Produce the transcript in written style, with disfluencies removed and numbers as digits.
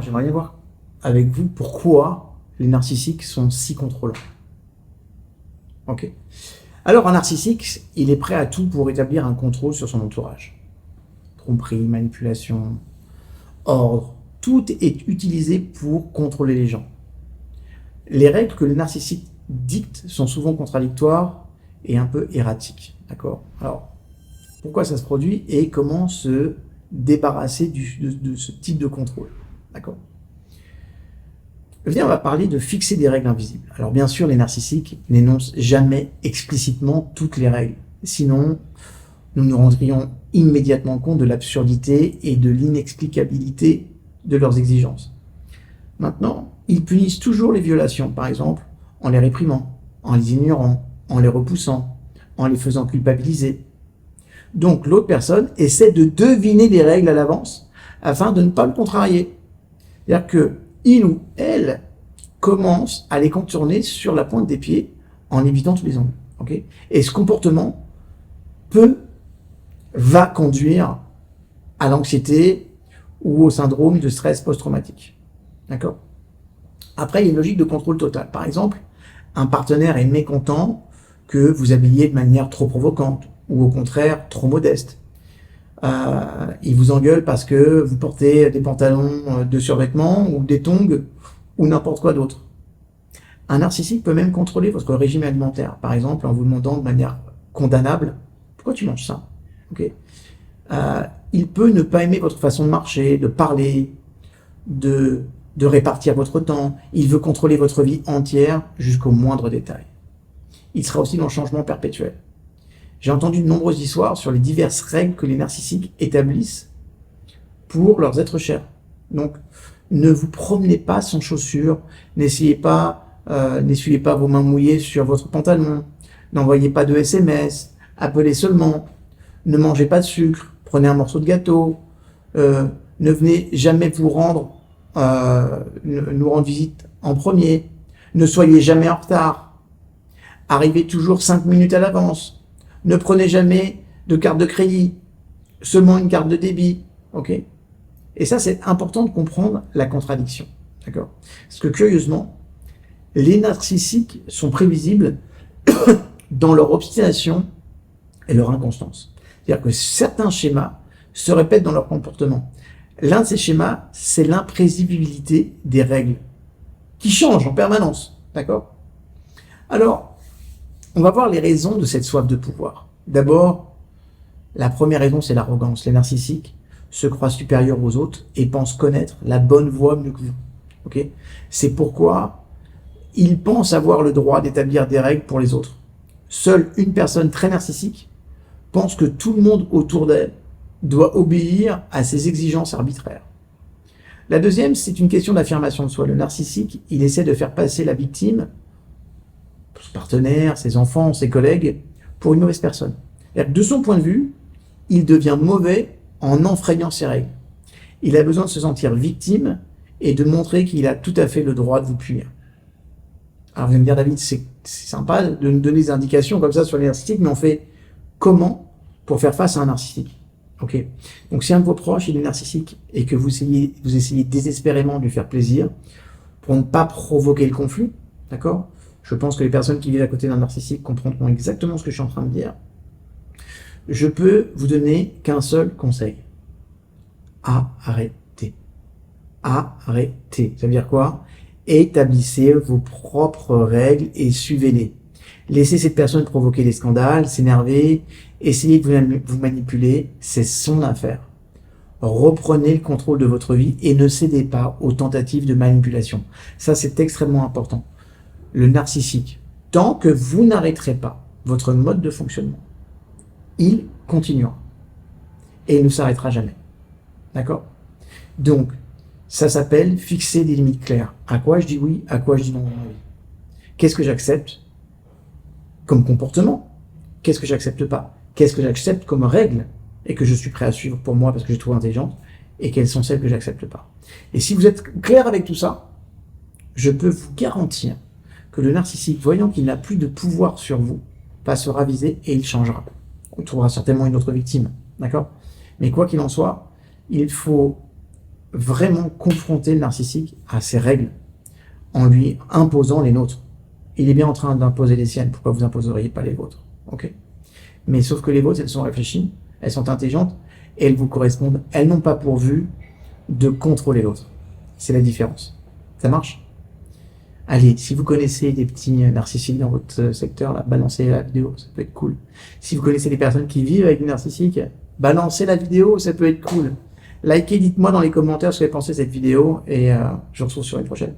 J'aimerais bien voir avec vous pourquoi les narcissiques sont si contrôlants. Ok. Alors, un narcissique, il est prêt à tout pour établir un contrôle sur son entourage. Tromperie, manipulation, ordre, tout est utilisé pour contrôler les gens. Les règles que le narcissique dicte sont souvent contradictoires et un peu erratiques. D'accord. Alors, pourquoi ça se produit et comment se débarrasser de ce type de contrôle. D'accord. On va parler de fixer des règles invisibles. Alors bien sûr, les narcissiques n'énoncent jamais explicitement toutes les règles. Sinon, nous nous rendrions immédiatement compte de l'absurdité et de l'inexplicabilité de leurs exigences. Maintenant, ils punissent toujours les violations, par exemple, en les réprimant, en les ignorant, en les repoussant, en les faisant culpabiliser. Donc l'autre personne essaie de deviner les règles à l'avance afin de ne pas le contrarier. C'est-à-dire que il ou elle commence à les contourner sur la pointe des pieds en évitant tous les angles. Okay. Et ce comportement va conduire à l'anxiété ou au syndrome de stress post-traumatique. D'accord. Après, il y a une logique de contrôle total. Par exemple, un partenaire est mécontent que vous habillez de manière trop provocante ou au contraire trop modeste. Il vous engueule parce que vous portez des pantalons de survêtement ou des tongs ou n'importe quoi d'autre. Un narcissique peut même contrôler votre régime alimentaire, par exemple en vous demandant de manière condamnable « Pourquoi tu manges ça ?» Okay. Il peut ne pas aimer votre façon de marcher, de parler, de répartir votre temps. Il veut contrôler votre vie entière jusqu'au moindre détail. Il sera aussi dans le changement perpétuel. J'ai entendu de nombreuses histoires sur les diverses règles que les narcissiques établissent pour leurs êtres chers. Donc, ne vous promenez pas sans chaussures, n'essuyez pas vos mains mouillées sur votre pantalon, n'envoyez pas de SMS, appelez seulement, ne mangez pas de sucre, prenez un morceau de gâteau, ne venez jamais nous rendre visite en premier, ne soyez jamais en retard, arrivez toujours 5 minutes à l'avance. Ne prenez jamais de carte de crédit, seulement une carte de débit, ok? Et ça, c'est important de comprendre la contradiction, d'accord? Parce que curieusement, les narcissiques sont prévisibles dans leur obstination et leur inconstance. C'est-à-dire que certains schémas se répètent dans leur comportement. L'un de ces schémas, c'est l'imprévisibilité des règles, qui changent en permanence, d'accord? Alors, on va voir les raisons de cette soif de pouvoir. D'abord, la première raison, c'est l'arrogance. Les narcissiques se croient supérieurs aux autres et pensent connaître la bonne voie mieux que vous. Okay. C'est pourquoi ils pensent avoir le droit d'établir des règles pour les autres. Seule une personne très narcissique pense que tout le monde autour d'elle doit obéir à ses exigences arbitraires. La deuxième, c'est une question d'affirmation de soi. Le narcissique, il essaie de faire passer la victime, son partenaire, ses enfants, ses collègues, pour une mauvaise personne. De son point de vue, il devient mauvais en enfreignant ses règles. Il a besoin de se sentir victime et de montrer qu'il a tout à fait le droit de vous punir. Alors vous allez me dire, David, c'est sympa de nous donner des indications comme ça sur les narcissiques, mais on fait comment pour faire face à un narcissique? Ok. Donc si un de vos proches est narcissique et que vous essayez désespérément de lui faire plaisir pour ne pas provoquer le conflit, d'accord? Je pense que les personnes qui vivent à côté d'un narcissique comprendront exactement ce que je suis en train de dire. Je peux vous donner qu'un seul conseil. Arrêtez. Arrêtez. Ça veut dire quoi? Établissez vos propres règles et suivez-les. Laissez cette personne provoquer des scandales, s'énerver, essayer de vous manipuler, c'est son affaire. Reprenez le contrôle de votre vie et ne cédez pas aux tentatives de manipulation. Ça, c'est extrêmement important. Le narcissique, tant que vous n'arrêterez pas votre mode de fonctionnement, il continuera. Et il ne s'arrêtera jamais. D'accord? Donc, ça s'appelle fixer des limites claires. À quoi je dis oui, à quoi je dis non dans ma vie. Qu'est-ce que j'accepte comme comportement? Qu'est-ce que j'accepte pas? Qu'est-ce que j'accepte comme règle et que je suis prêt à suivre pour moi parce que je trouve intelligente? Et quelles sont celles que j'accepte pas? Et si vous êtes clair avec tout ça, je peux vous garantir que le narcissique, voyant qu'il n'a plus de pouvoir sur vous, va se raviser et il changera. On trouvera certainement une autre victime, d'accord? Mais quoi qu'il en soit, il faut vraiment confronter le narcissique à ses règles en lui imposant les nôtres. Il est bien en train d'imposer les siennes, pourquoi vous imposeriez pas les vôtres? Ok. Mais sauf que les vôtres, elles sont réfléchies, elles sont intelligentes, et elles vous correspondent. Elles n'ont pas pour but de contrôler l'autre. C'est la différence. Ça marche? Allez, si vous connaissez des petits narcissiques dans votre secteur, là, balancez la vidéo, ça peut être cool. Si vous connaissez des personnes qui vivent avec des narcissiques, balancez la vidéo, ça peut être cool. Likez, dites-moi dans les commentaires ce que vous pensez de cette vidéo, et je vous retrouve sur une prochaine.